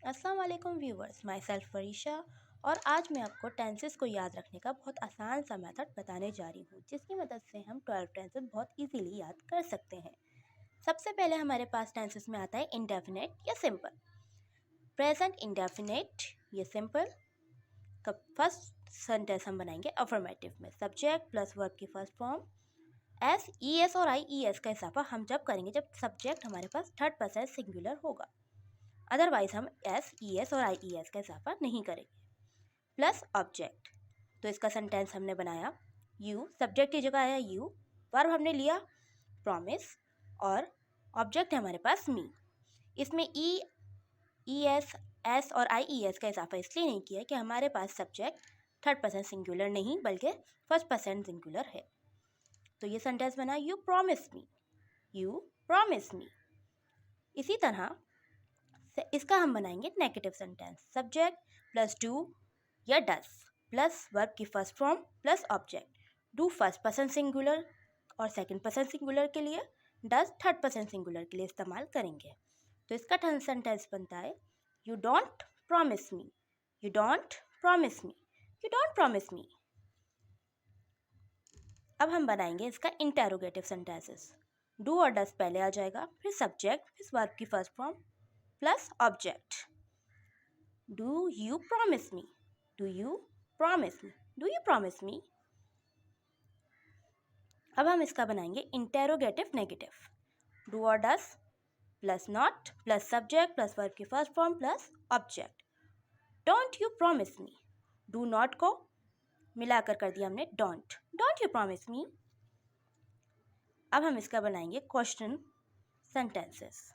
अस्सलाम वालेकुम viewers, my self फरीशा। और आज मैं आपको टेंसेस को याद रखने का बहुत आसान सा मेथड बताने जा रही हूँ, जिसकी मदद से हम 12 टेंसेस बहुत इजीली याद कर सकते हैं। सबसे पहले हमारे पास टेंसेस में आता है इंडेफिनेट या सिंपल। प्रेजेंट इंडेफिनेट या सिंपल का फर्स्ट सेंटेंस हम बनाएंगे अफर्मेटिव में। सब्जेक्ट प्लस वर्ब की first form S E S और आई ई एस का इजाफा हम जब करेंगे जब सब्जेक्ट हमारे पास थर्ड पर्सन सिंगुलर होगा, अदरवाइज हम एस ई एस और आई ई एस का इजाफा नहीं करेंगे। प्लस ऑब्जेक्ट, तो इसका सेंटेंस हमने बनाया यू, सब्जेक्ट की जगह आया यू, वर्ब हमने लिया प्रॉमिस और ऑब्जेक्ट है हमारे पास मी। इसमें ई एस और आई ई एस का इजाफा इसलिए नहीं किया कि हमारे पास सब्जेक्ट थर्ड पर्सन सिंगुलर नहीं बल्कि फर्स्ट पर्सन सिंगुलर है। तो ये सेंटेंस बना you promise me, you promise मी। इसी तरह इसका हम बनाएंगे negative sentence. Subject plus do या डस प्लस वर्ब की first form plus object. Do first person singular और सेकंड पर्सन सिंगुलर के लिए, डस थर्ड पर्सन सिंगुलर के लिए इस्तेमाल करेंगे। तो इसका सेंटेंस बनता है you don't promise me, you don't promise me, you don't promise me. अब हम बनाएंगे इसका इंटेरोगेटिव सेंटेंसेस। डू और डस पहले आ जाएगा, फिर सब्जेक्ट, फिर वर्ब की first form plus object. Do you promise me, do you promise me, do you promise me. अब हम इसका बनाएंगे इंटेरोगेटिव नेगेटिव। डू और does plus not plus subject plus verb की first form plus object. Don't you promise me, do not को मिलाकर कर दिया हमने don't, don't you promise me. अब हम इसका बनाएंगे question sentences.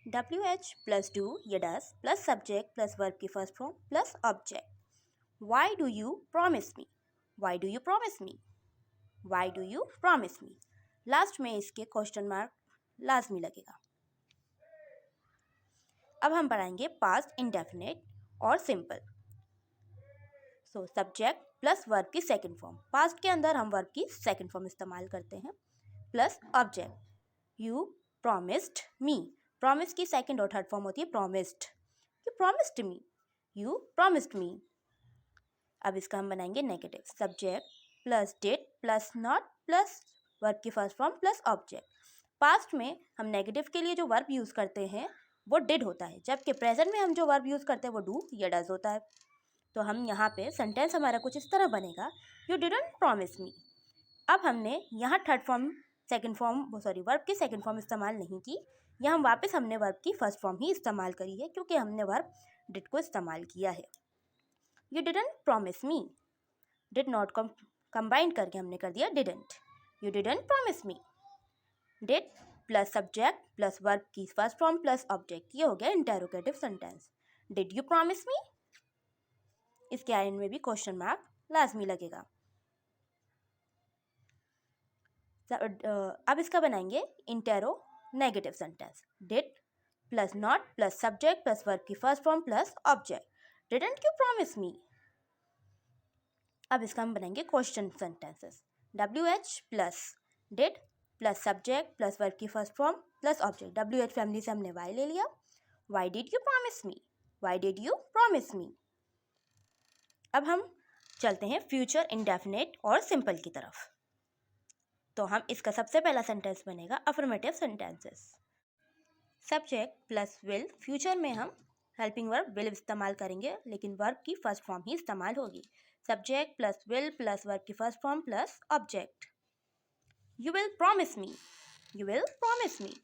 WH plus do या does plus subject plus verb की first form plus object. Why do you promise me, why do you promise me, why do you promise me. Last में इसके question mark लाजमी लगेगा। अब हम पढ़ाएंगे past indefinite और simple. So subject plus verb की सेकंड फॉर्म, पास्ट के अंदर हम वर्ब की सेकंड फॉर्म इस्तेमाल करते हैं, plus object. You promised me, promise की सेकंड और थर्ड फॉर्म होती है promised. You promised me, you promised me. अब इसका हम बनाएंगे negative. Subject plus did plus not plus verb की first form plus object. Past में हम नेगेटिव के लिए जो वर्ब यूज़ करते हैं वो डिड होता है, जबकि प्रेजेंट में हम जो वर्ब यूज़ करते हैं वो डू या डज होता है। तो हम यहाँ पे सेंटेंस हमारा कुछ इस तरह बनेगा यू डिडंट प्रॉमिस मी। अब हमने यहाँ third form second form verb की सेकंड फॉर्म इस्तेमाल नहीं की, यहाँ वापस हमने वर्ब की फर्स्ट फॉर्म ही इस्तेमाल करी है क्योंकि हमने वर्ब डिड को इस्तेमाल किया है। You didn't promise me, did not combine करके हमने कर दिया didn't. You didn't promise me. Did plus subject plus verb की फर्स्ट फॉर्म प्लस ऑब्जेक्ट, ये हो गया interrogative sentence. Did you promise मी, इसके आयन में भी क्वेश्चन मार्क लाजमी लगेगा। अब इसका बनाएंगे interro negative sentence. Did plus not plus subject plus verb की first form plus object. Didn't you promise me. अब इसका हम बनाएंगे question sentences. WH plus did plus subject plus verb की first form plus object. WH family से हमने why ले लिया। Why did you promise me, why did you promise me. अब हम चलते हैं फ्यूचर इंडेफिनेट और सिंपल की तरफ। तो हम इसका सबसे पहला सेंटेंस बनेगा affirmative sentences. Subject plus will, future में हम हेल्पिंग वर्ब विल इस्तेमाल करेंगे लेकिन वर्ब की फर्स्ट फॉर्म ही इस्तेमाल होगी। Subject plus will plus verb की first form plus object. You will promise me, you will promise me.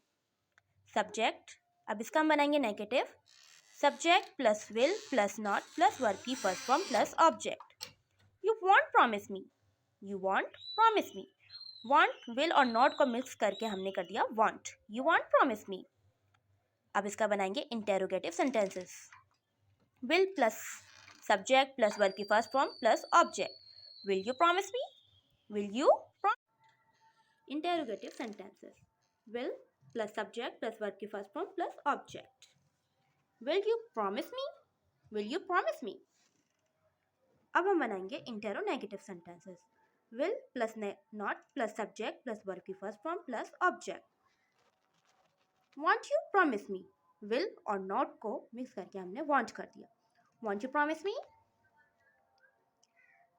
Subject, अब इसका हम बनाएंगे negative. Subject plus will plus not plus verb की first form plus object. You won't promise me, you won't promise me. Won't will और not को mix करके हमने कर दिया won't, you won't promise me. अब इसका बनाएंगे interrogative sentences. Will plus subject plus verb की first form plus object. Will you promise me, will you interrogative sentences. Will plus subject plus verb की first form plus object. Will you promise me, will you promise me. अब हम बनाएंगे interronegative sentences. Will plus not plus subject plus verb की first form plus object. Want you promise me, will और not को mix करके हमने want कर दिया. Want you promise me?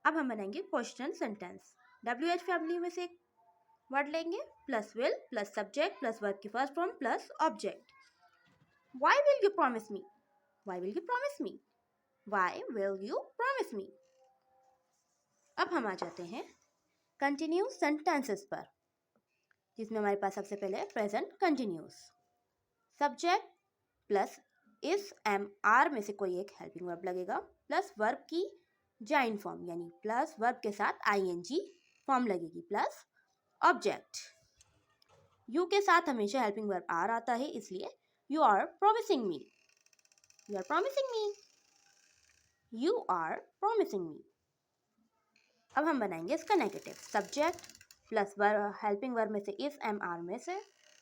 अब हम बनाएंगे क्वेश्चन सेंटेंस. WH फैमिली में से वर्ड लेंगे plus will plus subject plus verb की first form plus object. Why will you promise me? Why will you promise me? Why will you promise me? अब हम आ जाते हैं कंटिन्यूस सेंटेंसेस पर, जिसमें हमारे पास सबसे पहले present continuous. Subject plus is am are में से कोई एक हेल्पिंग वर्ब लगेगा प्लस वर्ब की जॉइन फॉर्म यानी प्लस वर्ब के साथ आईएनजी फॉर्म लगेगी प्लस ऑब्जेक्ट. यू के साथ हमेशा हेल्पिंग वर्ब आर आता है, इसलिए you are promising me. You are promising me. You are promising me. अब हम बनाएंगे इसका negative. Subject plus helping verb में से इस एम आर में से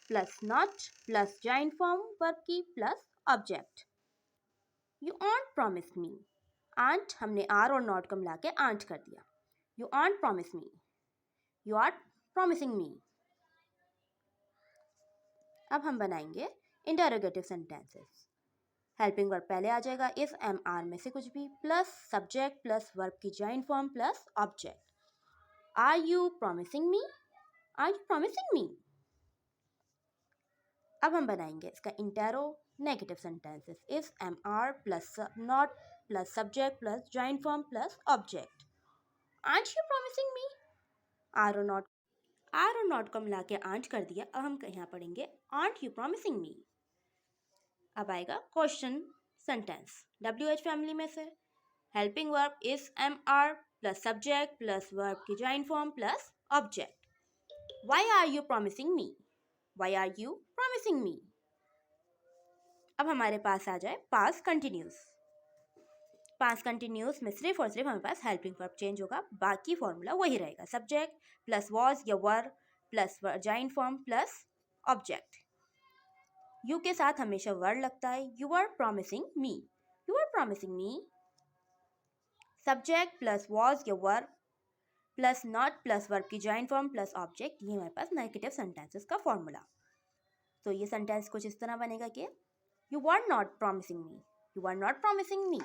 plus not plus join form verb की plus object. You aren't promise me. Aren't हमने आर और नॉट को मिला के आंट कर दिया. You aren't promise me. You are promising me. अब हम बनाएंगे इंटरोगेटिव सेंटेंसेस. हेल्पिंग वर्ब पहले आ जाएगा इस एम आर में से कुछ भी प्लस सब्जेक्ट प्लस वर्ब की join form plus object. Are you promising me. Are you promising me. अब हम बनाएंगे इसका interro negative sentences. Is am are plus not plus subject plus join form plus object. Aren't you promising me. Are और not को मिला के aren't कर दिया. अब हम यहाँ पढ़ेंगे आंट यू प्रॉमिसिंग मी. अब आएगा क्वेश्चन सेंटेंस. WH फैमिली में से helping verb is am are plus subject plus verb की join form plus object. Why are you promising me. Why are you promising me. अब हमारे पास आ जाए past continuous. Past continuous में सिर्फ और सिर्फ हमारे पास हेल्पिंग वर्ब चेंज होगा, बाकी फॉर्मूला वही रहेगा. सब्जेक्ट प्लस वॉज या were plus join form plus object. You के साथ हमेशा वर्ड लगता है. You are promising me. You are promising me. Subject plus was या were plus not plus verb की जॉइन फॉर्म प्लस ऑब्जेक्ट. ये हमारे पास नेगेटिव सेंटेंसेस का फॉर्मूला. तो ये सेंटेंस कुछ इस तरह बनेगा कि you are not promising me. You are not promising me.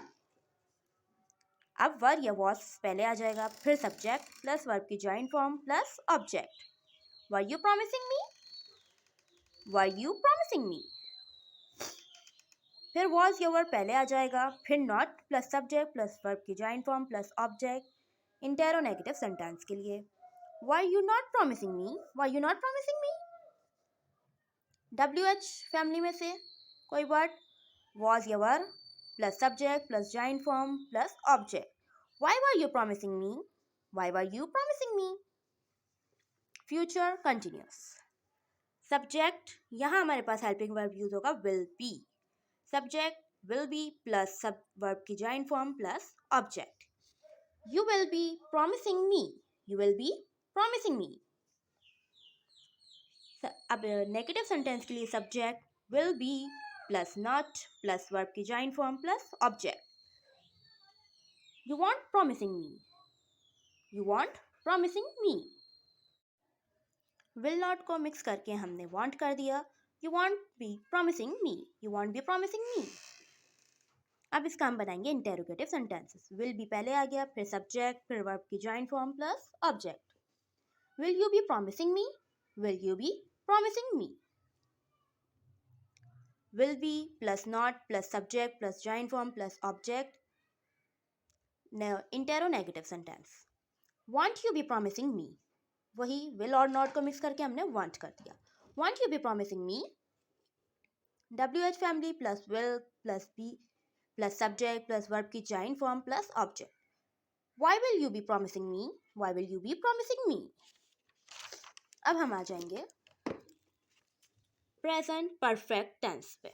अब वर या वॉज पहले आ जाएगा, फिर सब्जेक्ट प्लस वर्ब की join form plus object. Were you promising me. Were you promising me. फिर वॉज या वर पहले आ जाएगा, फिर not plus subject plus verb की join form plus object. Interro negative sentence के लिए were you not promising me. Were you not promising me. WH family में से कोई वर्ड वॉज या were plus subject plus join form plus object. Why were you promising me. Why were you promising me. Future continuous. Subject यहाँ हमारे पास helping verb use होगा will be. Subject will be plus सब verb की join form plus object. You will be promising me. You will be promising me. अब negative sentence के लिए subject will be plus not plus verb की join form plus object. You won't promising me. You won't promising me. Will not को mix करके हमने won't कर दिया. You won't be promising me. You won't be promising me. अब इसका हम बनाएंगे इंटेरोगेटिव सेंटेंसेस. विल बी पहले आ गया, फिर सब्जेक्ट फिर वर्ब की join form plus object. Will you be promising me. Will you be promising me. Will be plus not plus subject plus join form plus object. Intero negative sentence. Want you be promising me. वही will और not को mix करके हमने want कर दिया. Want you be promising me. WH family plus will plus be plus subject plus verb की join form plus object. Why will you be promising me. Why will you be promising me. अब हम आ जाएंगे present perfect tense पे.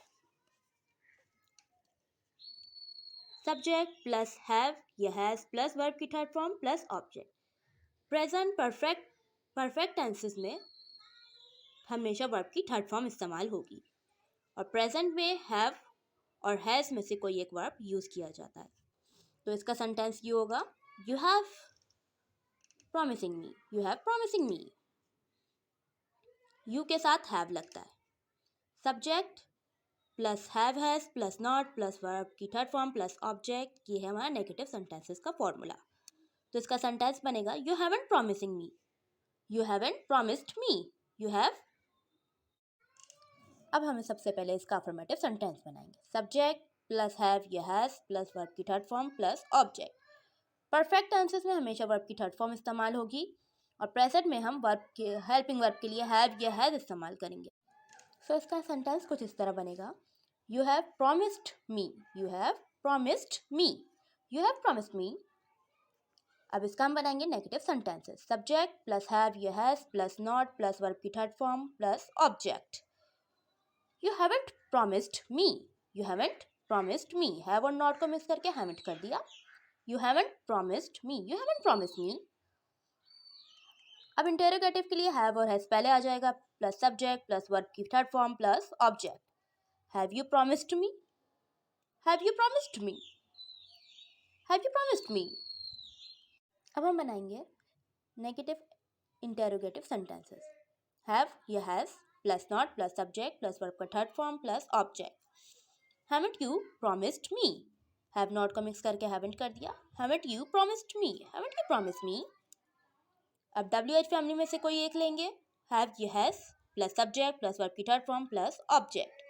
Subject plus have या has plus verb की third form plus object. Present perfect tenses में हमेशा verb की third form इस्तेमाल होगी और प्रेजेंट में हैव और हैज में से कोई एक वर्ब यूज किया जाता है. तो इसका सेंटेंस ये होगा you have promising me. You have promising me. You के साथ हैव लगता है. Subject plus have has plus not plus verb की थर्ड फॉर्म प्लस ऑब्जेक्ट, ये है हमारा नेगेटिव सेंटेंसेस का फॉर्मूला। तो इसका सेंटेंस बनेगा you haven't promising me, you haven't promised me, you have. अब हमें सबसे पहले इसका अफर्मेटिव सेंटेंस बनाएंगे। सब्जेक्ट प्लस हैव या हैज प्लस वर्ब की third form plus object. Perfect tenses में हमेशा वर्ब की थर्ड फॉर्म इस्तेमाल होगी और प्रेजेंट में हम वर्ब के हेल्पिंग वर्ब के लिए हैव या हैज इस्तेमाल करेंगे। सो इसका सेंटेंस कुछ इस तरह बनेगा, you have promised me, you have promised me, you have promised me. अब इसका हम बनाएंगे negative sentences. Subject plus have या has plus not plus verb की third form plus object. You haven't promised me, you haven't promised me, have और not को mix करके haven't कर दिया। You haven't promised me, you haven't promised me. अब interrogative के लिए हैव और हैज पहले आ जाएगा प्लस सब्जेक्ट प्लस वर्ब की third form plus object. Have you promised me, have you promised me, have you promised me. अब हम बनाएंगे नेगेटिव इंटेरोगेटिव सेंटेंसेस। हैव या has plus not plus subject plus verb का third form plus object. Haven't you promised me, have not को mix करके haven't कर दिया। Haven't you promised me, haven't you promised me. अब WH family में से कोई एक लेंगे। हैव या has plus subject plus verb की third form plus object.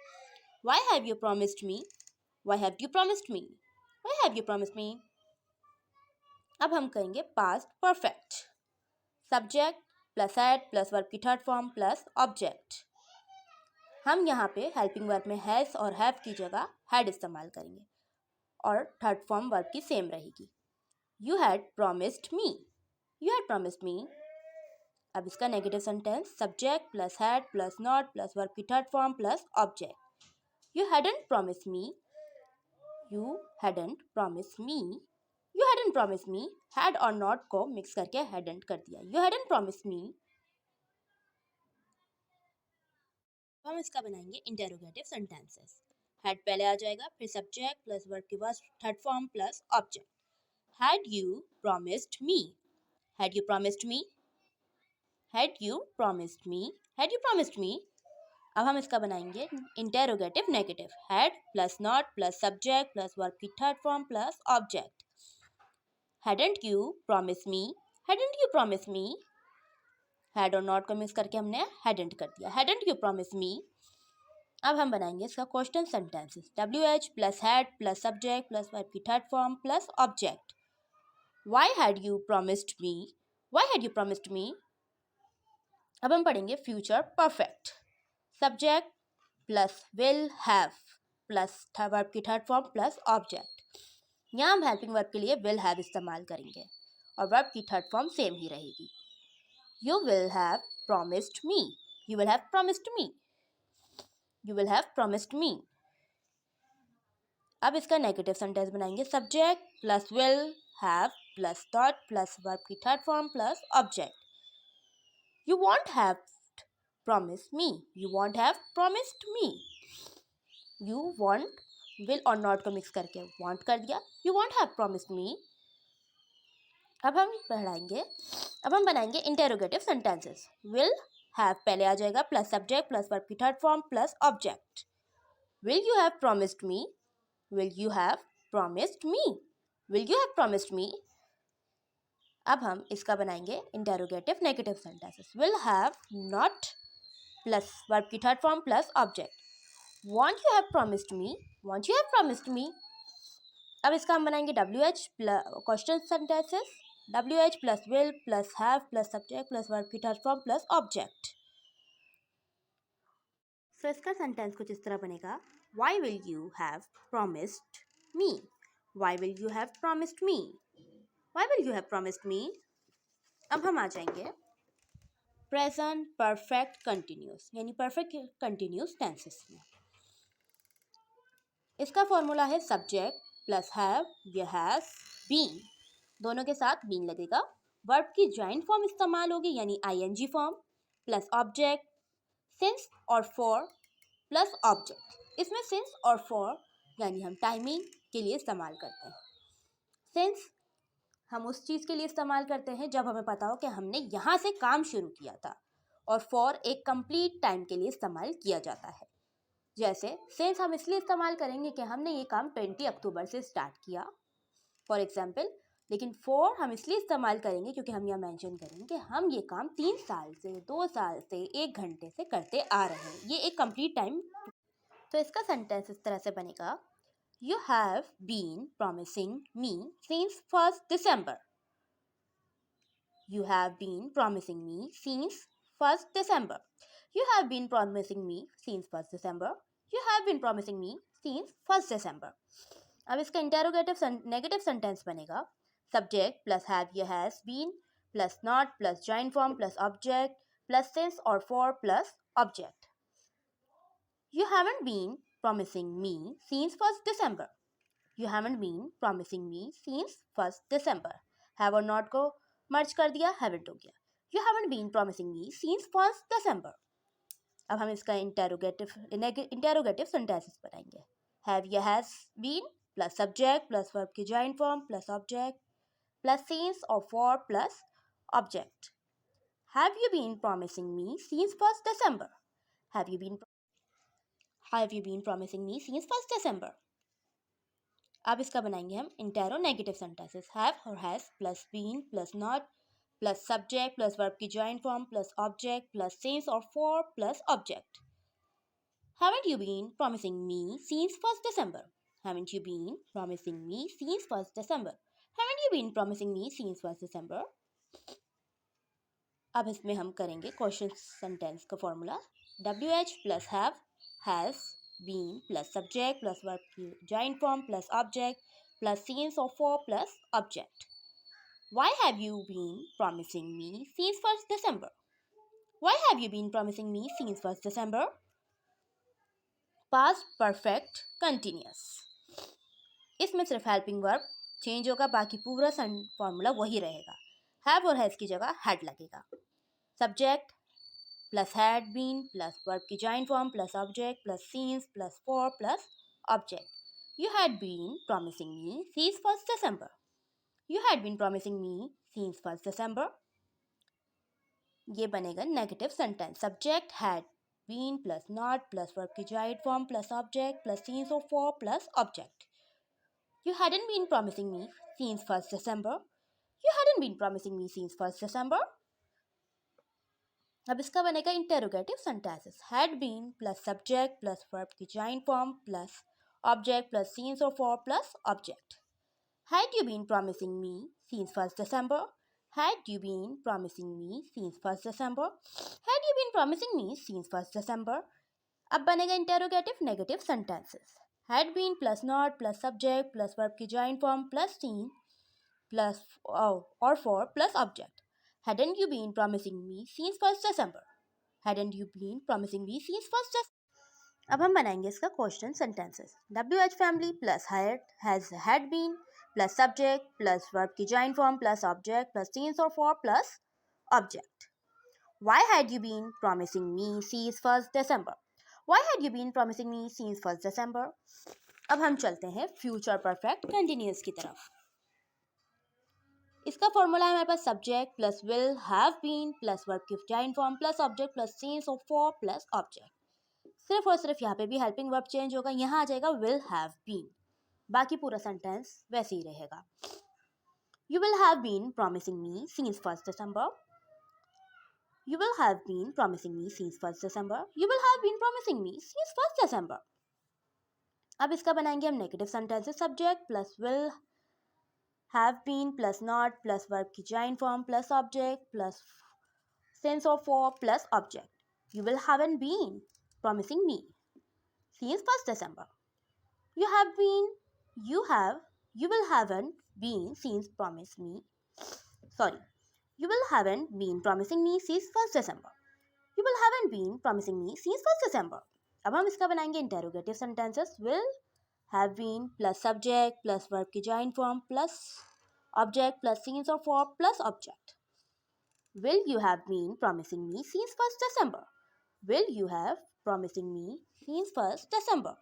Why have you promised me, why have you promised me, why have you promised me. अब हम कहेंगे past perfect. Subject plus had plus verb की third form plus object. हम यहाँ पे helping verb में has और have की जगह हैड इस्तेमाल करेंगे और थर्ड फॉर्म वर्ब की सेम रहेगी। You had promised me, you had promised me. अब इसका negative sentence. Subject plus had plus not plus verb की third form plus object. You hadn't promised me, you hadn't promised me, you hadn't promised me. Had और not को mix करके hadn't कर दिया। You hadn't promised me. हम इसका बनाएंगे interrogative sentences. Had पहले आ जाएगा, फिर सब्जेक्ट प्लस वर्ब की third form plus object. Had you promised me, had you promised me, had you promised me, had you promised me. अब हम इसका बनाएंगे interrogative negative. Had plus not plus subject plus verb की third form plus object. Hadn't you promise me, hadn't you promise me. Had और not को mix करके हमने hadn't कर दिया। Hadn't you promise me. अब हम बनाएंगे इसका question sentences. WH plus had plus subject plus verb की third form plus object. Why had you promised me, why had you promised me. अब हम पढ़ेंगे future perfect. Subject plus will have plus verb की third form plus object. यहाँ हम helping verb के लिए will have इस्तेमाल करेंगे और वर्ब की थर्ड फॉर्म सेम ही रहेगी। You will have promised me, you will have promised me, you will have promised me. अब इसका नेगेटिव सेंटेंस बनाएंगे। Subject plus will have plus not plus verb की third form plus object. You won't have promised me, you won't have promised me. You won't will और not को mix करके won't कर दिया। You won't have promised me. अब हम बनाएंगे interrogative sentences. Will have पहले आ जाएगा प्लस सब्जेक्ट प्लस वर्ब की third form plus object. Will you have promised me, will you have promised me, will you have promised me. अब हम इसका बनाएंगे interrogative negative sentences. Will have not plus verb की third form plus object. Won't you have promised me, won't you have promised me. अब इसका हम बनाएंगे WH question sentences. WH plus will plus have plus subject plus verb की third form plus object. सो इसका sentence कुछ इस तरह बनेगा। Why will you have promised me, why will you have promised me, why will you have promised me. अब हम आ जाएंगे present perfect continuous यानी परफेक्ट कंटिन्यूस टेंसेस में। इसका फॉर्मूला है सब्जेक्ट प्लस हैव या हैज बीन, दोनों के साथ बीन लगेगा। वर्ब की जॉइंट फॉर्म इस्तेमाल होगी यानी ING form plus object since और फॉर प्लस ऑब्जेक्ट। इसमें सिंस और फॉर यानी हम टाइमिंग के लिए इस्तेमाल करते हैं। सिंस हम उस चीज़ के लिए इस्तेमाल करते हैं जब हमें पता हो कि हमने यहाँ से काम शुरू किया था, और फॉर एक कंप्लीट टाइम के लिए इस्तेमाल किया जाता है। जैसे सिंस हम इसलिए इस्तेमाल करेंगे कि हमने ये काम 20 अक्टूबर से स्टार्ट किया, फॉर एग्जाम्पल। लेकिन फॉर हम इसलिए इस्तेमाल करेंगे क्योंकि हम यहाँ मेंशन करेंगे कि हम ये काम 3 साल से, 2 साल से, 1 घंटे से करते आ रहे हैं। ये एक कंप्लीट टाइम। तो इसका सेंटेंस इस तरह से बनेगा, You have been promising me since 1st December. You have been promising me since 1st December. You have been promising me since 1st December. You have been promising me since 1st December. अब इसका interrogative negative sentence बनेगा, subject plus have या has been plus not plus join form plus object plus since और for plus object. You haven't been promising me since 1st December. You haven't been promising me since 1st December. Have और not को मर्ज कर दिया, haven't हो गया. You haven't been promising me since 1st December. अब हम इसका इंटेरोगेटिव सेंटेंसेस बनाएंगे. Have या has been plus subject plus verb की joint form plus object plus since और for plus object. Have you been promising me since 1st December? Have you been promising me since 1st December? अब इसका बनाएंगे हम इंटेरो negative sentences. Have और has plus been plus not plus subject plus verb की joint form plus object plus since और for plus object. Haven't you been promising me since 1st December? Haven't you been promising me since 1st December? Haven't you been promising me since 1st December? अब इसमें हम करेंगे question sentence का formula. WH plus have has been plus subject plus verb की joint form plus object plus since or for plus object. Why have you been promising me since 1st December? Why have you been promising me since 1st December? Past perfect continuous. इसमें सिर्फ helping verb change होगा, बाकी पूरा formula वही रहेगा. Have और has की जगह हैड लगेगा. Subject plus had been plus verb की joint form plus object plus since plus for plus object. You had been promising me since 1st December. You had been promising me since 1st December. ये बनेगा negative sentence. Subject had been plus not plus verb की joint form plus object plus since और for plus object. You hadn't been promising me since 1st December. You hadn't been promising me since 1st December. अब इसका बनेगा interrogative sentences. Had been plus subject plus verb की joint form plus object plus since और for plus object. Had you been promising me since 1st December? Had you been promising me since 1st December? Had you been promising me since 1st December? अब बनेगा interrogative negative sentences. Had been plus not plus subject plus verb की joint form plus since plus और for plus object. Hadn't you been promising me since 1st December? Hadn't you been promising me since 1st December? अब हम बनाएंगे इसका question sentences. WH family plus had been plus subject plus verb की joint form plus object plus since और for plus object. Why had you been promising me since 1st December? Why had you been promising me since 1st December? अब हम चलते हैं future perfect continuous की तरफ. इसका formula है हमारे पास subject plus will have been plus verb की joint form plus object plus since और फॉर प्लस ऑब्जेक्ट. सिर्फ और सिर्फ यहाँ पे भी हेल्पिंग वर्ब चेंज होगा, यहाँ आ जाएगा विल हैव बीन, बाकी पूरा सेंटेंस वैसे ही रहेगा. You will have been promising me since 1st December. You will have been promising me since 1st December. You will have been promising me since 1st December. अब इसका बनाएंगे हम negative sentences. Subject plus will have been plus not plus verb की joint form plus object plus since और for plus object. You will haven't been promising me since 1st December. You will haven't been since promise me. Sorry. You will haven't been promising me since 1st December. You will haven't been promising me since 1st December. अब हम इसका बनाएंगे interrogative sentences. Will have been plus subject plus verb की joint form plus object plus since और for plus object. Will you have been promising me since 1st December? Will you have promising me since 1st December?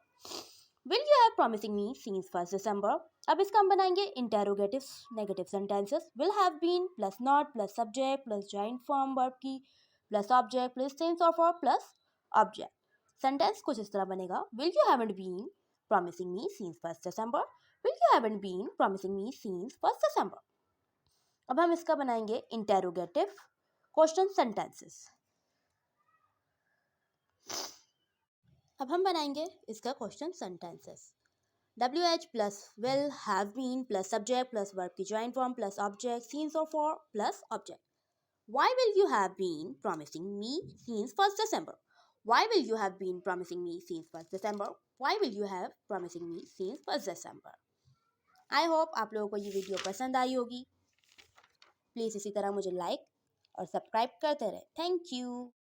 Will you have promising me since 1st December? अब इसका हम बनाएंगे interrogative negative sentences. Will have been plus not plus subject plus joint form verb की plus object plus since और for plus object. Sentence कुछ इस तरह बनेगा, will you haven't been promising me since 1 December, will you haven't been promising me since 1 December. अब हम इसका बनाएंगे इंटेरोगेटिव क्वेश्चन सेंटेंसेस। अब हम बनाएंगे इसका question sentences. WH plus will have been plus subject plus verb की join form plus object since और for plus object. Why will you have been promising me since 1st December? Why will you have been promising me since 1st December? Why will you have promising me since 1st December? I hope आप लोगों को ये video पसंद आई होगी। Please इसी तरह मुझे like और सब्सक्राइब करते रहे। Thank you.